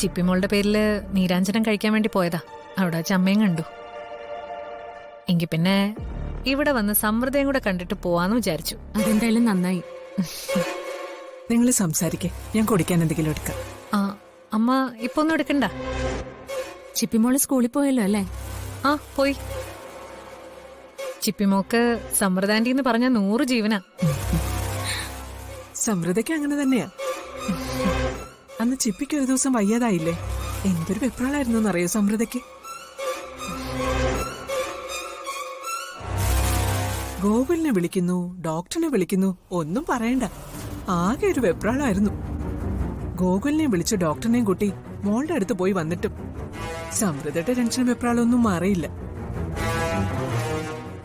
ചിപ്പിമോളുടെ പേരില് നീരാഞ്ജനം കഴിക്കാൻ വേണ്ടി പോയതാ. അവിടെ വെച്ച് അമ്മയും കണ്ടു. എങ്കിൽ പിന്നെ ഇവിടെ വന്ന് സമൃദ്ധയും കൂടെ കണ്ടിട്ട് പോവാന്ന് വിചാരിച്ചു. അതെന്തായാലും നന്നായി. നിങ്ങൾ സംസാരിക്കേ, ഞാൻ കുടിക്കാൻ എന്തെങ്കിലും എടുക്കാം. ആ അമ്മ ഇപ്പൊ ഒന്നും എടുക്കണ്ട. ചിപ്പിമോള് സ്കൂളിൽ പോയല്ലോ അല്ലേ? ആ പോയി. ചിപ്പിമോക്ക് സമൃദ്ധാന്റി എന്ന് പറഞ്ഞ 100 ജീവനാ. സമൃദ്ധയ്ക്ക് അങ്ങനെ തന്നെയാ. അന്ന് ചിപ്പിക്ക് ഒരു ദിവസം വയ്യാതായില്ലേ? എന്തൊരു വെപ്രാളായിരുന്നു എന്നറിയോ സമൃദ്ധയ്ക്ക്? ഗോകുലിനെ വിളിക്കുന്നു, ഡോക്ടറിനെ വിളിക്കുന്നു, ഒന്നും പറയണ്ട. ആകെ ഒരു വെപ്രാളായിരുന്നു. ഗോകുലിനെ വിളിച്ച് ഡോക്ടറിനെയും കൂട്ടി മോളുടെ അടുത്ത് പോയി വന്നിട്ടും സമൃദ്ധയുടെ ടെൻഷൻ വെപ്രാളൊന്നും മാറിയില്ല.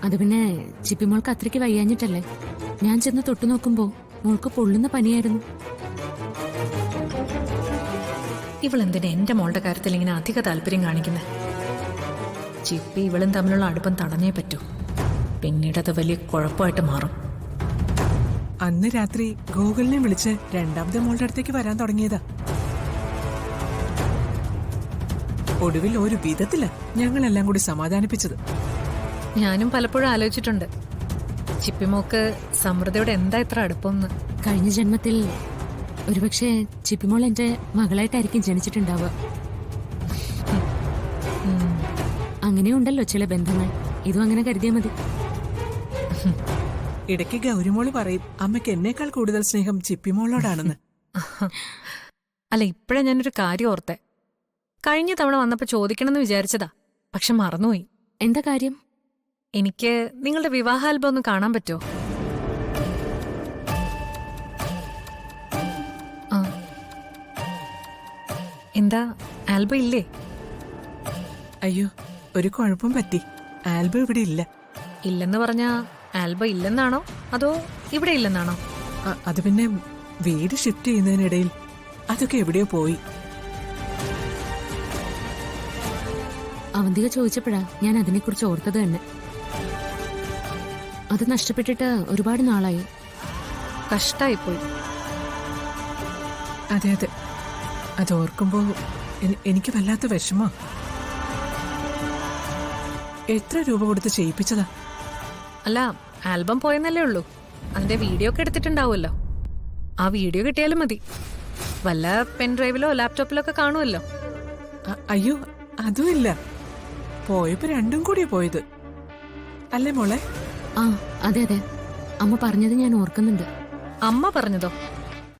അത് പിന്നെ ചിപ്പിമോൾക്ക് അത്രയ്ക്ക് വയ്യാഞ്ഞിട്ടല്ലേ? ഞാൻ ചെന്ന് തൊട്ടു നോക്കുമ്പോ മോൾക്ക് പൊള്ളുന്ന പനിയായിരുന്നു. ഇവളെന്തിനാ എന്റെ മോളുടെ കാര്യത്തിൽ ഇങ്ങനെ അധിക താല്പര്യം കാണിക്കുന്നത്? ചിപ്പി ഇവളും തമ്മിലുള്ള അടുപ്പം തടഞ്ഞേ പറ്റൂ. പിന്നീട് അത് വലിയ കുഴപ്പമായിട്ട് മാറും. അന്ന് രാത്രി ഗോകുലിനെ വിളിച്ച് രണ്ടാമത്തെ മോളുടെ അടുത്തേക്ക് വരാൻ തുടങ്ങിയതാ. ഒടുവിൽ ഒരു വിധത്തില് ഞങ്ങളെല്ലാം കൂടി സമാധാനിപ്പിച്ചത്. ഞാനും പലപ്പോഴും ആലോചിച്ചിട്ടുണ്ട്, ചിപ്പിമോക്ക് സമൃദ്ധയോട് എന്താ ഇത്ര അടുപ്പമെന്ന്. കഴിഞ്ഞ ജന്മത്തിൽ ഒരുപക്ഷെ ചിപ്പിമോൾ എന്റെ മകളായിട്ടായിരിക്കും ജനിച്ചിട്ടുണ്ടാവുക. അങ്ങനെയുണ്ടല്ലോ ചില ബന്ധങ്ങൾ. ഇതും അങ്ങനെ കരുതിയാൽ മതി. ഇടയ്ക്ക് ഗൗരിമോള് പറയും അമ്മയ്ക്ക് എന്നേക്കാൾ കൂടുതൽ സ്നേഹം ചിപ്പിമോളോടാണെന്ന്. അല്ല, ഇപ്പഴാ ഞാനൊരു കാര്യം ഓർത്തെ. കഴിഞ്ഞ തവണ വന്നപ്പോ ചോദിക്കണമെന്ന് വിചാരിച്ചതാ, പക്ഷെ മറന്നുപോയി. എന്താ കാര്യം? എനിക്ക് നിങ്ങളുടെ വിവാഹാൽബം ഒന്ന് കാണാൻ പറ്റുമോ? എന്താ ആൽബം ഇല്ലേ? അയ്യോ, ഒരു കുഴപ്പം പറ്റി. ആൽബം ഇവിടെ ഇല്ല. ഇല്ലെന്ന് പറഞ്ഞാ ആൽബം ഇല്ലെന്നാണോ അതോ ഇവിടെ ഇല്ലെന്നാണോ? അത് പിന്നെ വീട് ഷിഫ്റ്റ് ചെയ്യുന്നതിനിടയിൽ അതൊക്കെ എവിടെയോ പോയി. അവന്തിക ചോദിച്ചപ്പോഴാ ഞാൻ അതിനെക്കുറിച്ച് ഓർത്തത് തന്നെ. അത് നഷ്ടപ്പെട്ടിട്ട് ഒരുപാട് നാളായി. കഷ്ടായിപ്പോയി. അതെ അതെ, അത് ഓർക്കുമ്പോ എനിക്ക് വല്ലാത്ത വിഷമോ. എത്ര രൂപ കൊടുത്ത് ചെയ്യിപ്പിച്ചതാ? അല്ല, ആൽബം പോയെന്നല്ലേ ഉള്ളൂ. അതിന്റെ വീഡിയോ ഒക്കെ എടുത്തിട്ടുണ്ടാവുമല്ലോ. ആ വീഡിയോ കിട്ടിയാലും മതി. വല്ല പെൻ ഡ്രൈവിലോ ലാപ്ടോപ്പിലോ ഒക്കെ കാണുമല്ലോ. അയ്യോ, അതും ഇല്ല. പോയപ്പോ രണ്ടും കൂടിയാ പോയത് അല്ലേ മോളെ? ആ അതെ അതെ, അമ്മ പറഞ്ഞത് ഞാൻ ഓർക്കുന്നുണ്ട്. അമ്മ പറഞ്ഞതോ?